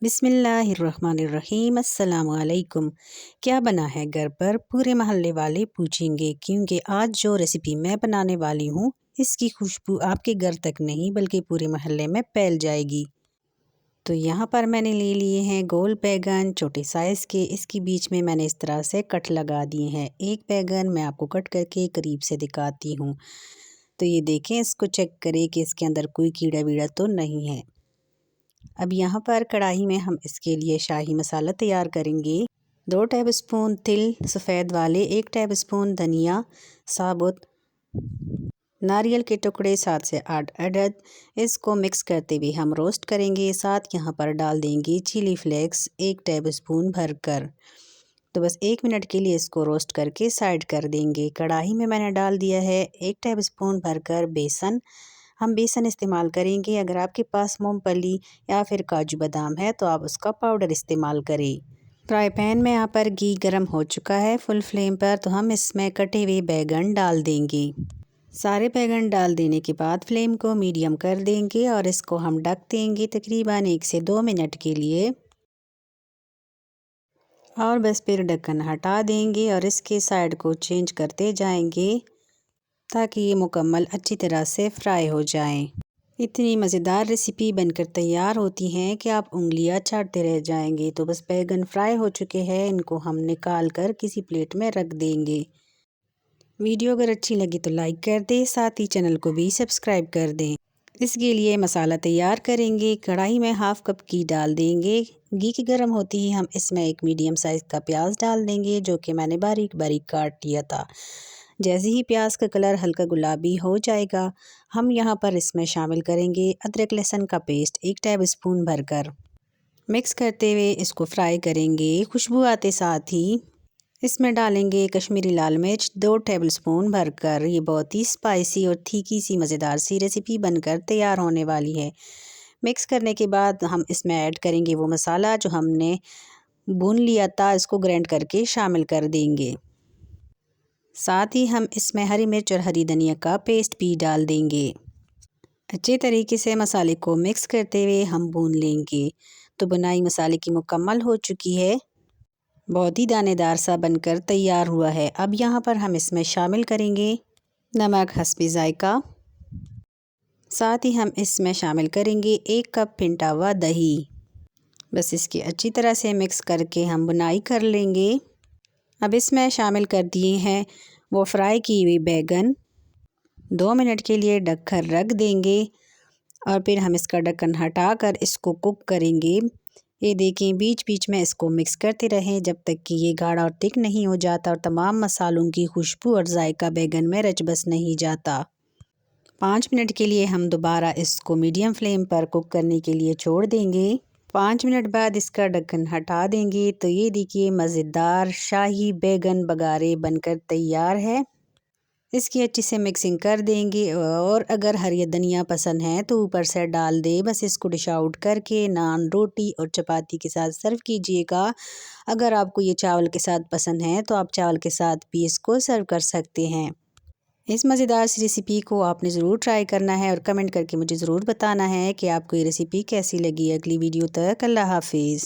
बिस्मिल्लाहिर्रहमानिर्रहीम। अस्सलाम वालेकुम। क्या बना है घर पर, पूरे मोहल्ले वाले पूछेंगे, क्योंकि आज जो रेसिपी मैं बनाने वाली हूँ इसकी खुशबू आपके घर तक नहीं बल्कि पूरे मोहल्ले में फैल जाएगी। तो यहाँ पर मैंने ले लिए हैं गोल बैगन छोटे साइज़ के। इसके बीच में मैंने इस तरह से कट लगा दिए हैं। एक बैगन मैं आपको कट करके करीब से दिखाती हूँ। तो ये देखें, इसको चेक करें कि इसके अंदर कोई कीड़ा वीड़ा तो नहीं है। अब यहाँ पर कढ़ाई में हम इसके लिए शाही मसाला तैयार करेंगे। 2 टेबलस्पून तिल सफ़ेद वाले, 1 टेबलस्पून धनिया साबुत, नारियल के टुकड़े 7 से 8 अदद। इसको मिक्स करते हुए हम रोस्ट करेंगे। साथ यहाँ पर डाल देंगे चिली फ्लेक्स 1 टेबलस्पून भरकर। तो बस 1 मिनट के लिए इसको रोस्ट करके साइड कर देंगे। कढ़ाई में मैंने डाल दिया है 1 टेबलस्पून भरकर बेसन। हम बेसन इस्तेमाल करेंगे। अगर आपके पास मूंगफली या फिर काजू बादाम है तो आप उसका पाउडर इस्तेमाल करें। फ्राई पैन में यहाँ पर घी गर्म हो चुका है फुल फ्लेम पर। तो हम इसमें कटे हुए बैगन डाल देंगे। सारे बैगन डाल देने के बाद फ्लेम को मीडियम कर देंगे और इसको हम ढक देंगे तकरीबन 1 से 2 मिनट के लिए। और बस फिर ढक्कन हटा देंगे और इसके साइड को चेंज करते जाएंगे ताकि ये मुकम्मल अच्छी तरह से फ्राई हो जाएं। इतनी मज़ेदार रेसिपी बनकर तैयार होती हैं कि आप उंगलियां चाटते रह जाएंगे। तो बस बैगन फ्राई हो चुके हैं, इनको हम निकाल कर किसी प्लेट में रख देंगे। वीडियो अगर अच्छी लगी तो लाइक कर दें, साथ ही चैनल को भी सब्सक्राइब कर दें। इसके लिए मसाला तैयार करेंगे। कढ़ाई में हाफ़ कप घी डाल देंगे। घी की गर्म होती ही हम इसमें एक मीडियम साइज़ का प्याज डाल देंगे, जो कि मैंने बारीक बारीक काट लिया था। जैसे ही प्याज का कलर हल्का गुलाबी हो जाएगा, हम यहाँ पर इसमें शामिल करेंगे अदरक लहसुन का पेस्ट 1 टेबलस्पून भरकर। मिक्स करते हुए इसको फ्राई करेंगे। खुशबू आते साथ ही इसमें डालेंगे कश्मीरी लाल मिर्च 2 टेबलस्पून भरकर। ये बहुत ही स्पाइसी और तीखी सी मज़ेदार सी रेसिपी बनकर तैयार होने वाली है। मिक्स करने के बाद हम इसमें ऐड करेंगे वो मसाला जो हमने भून लिया था, इसको ग्राइंड करके शामिल कर देंगे। साथ ही हम इसमें हरी मिर्च और हरी धनिया का पेस्ट भी डाल देंगे। अच्छे तरीके से मसाले को मिक्स करते हुए हम भून लेंगे। तो बुनाई मसाले की मुकम्मल हो चुकी है। बहुत ही दानेदार सा बनकर तैयार हुआ है। अब यहाँ पर हम इसमें शामिल करेंगे नमक हस्बे ज़ायका। साथ ही हम इसमें शामिल करेंगे 1 कप फेंटा हुआ दही। बस इसकी अच्छी तरह से मिक्स करके हम बुनाई कर लेंगे। अब इसमें शामिल कर दिए हैं वो फ्राई की हुई बैगन। 2 मिनट के लिए ढक कर रख देंगे और फिर हम इसका ढक्कन हटाकर इसको कुक करेंगे। ये देखें, बीच बीच में इसको मिक्स करते रहें जब तक कि ये गाढ़ा और थिक नहीं हो जाता और तमाम मसालों की खुशबू और जायका बैगन में रच बस नहीं जाता। 5 मिनट के लिए हम दोबारा इसको मीडियम फ्लेम पर कुक करने के लिए छोड़ देंगे। 5 मिनट बाद इसका ढक्कन हटा देंगे। तो ये देखिए, मज़ेदार शाही बैगन बघारे बनकर तैयार है। इसकी अच्छी से मिक्सिंग कर देंगे और अगर हरी धनिया पसंद है तो ऊपर से डाल दे। बस इसको डिश आउट करके नान रोटी और चपाती के साथ सर्व कीजिएगा। अगर आपको ये चावल के साथ पसंद है तो आप चावल के साथ भी इसको सर्व कर सकते हैं। इस मज़ेदार सी रेसिपी को आपने ज़रूर ट्राई करना है और कमेंट करके मुझे ज़रूर बताना है कि आपको ये रेसिपी कैसी लगी। अगली वीडियो तक अल्लाह हाफिज़।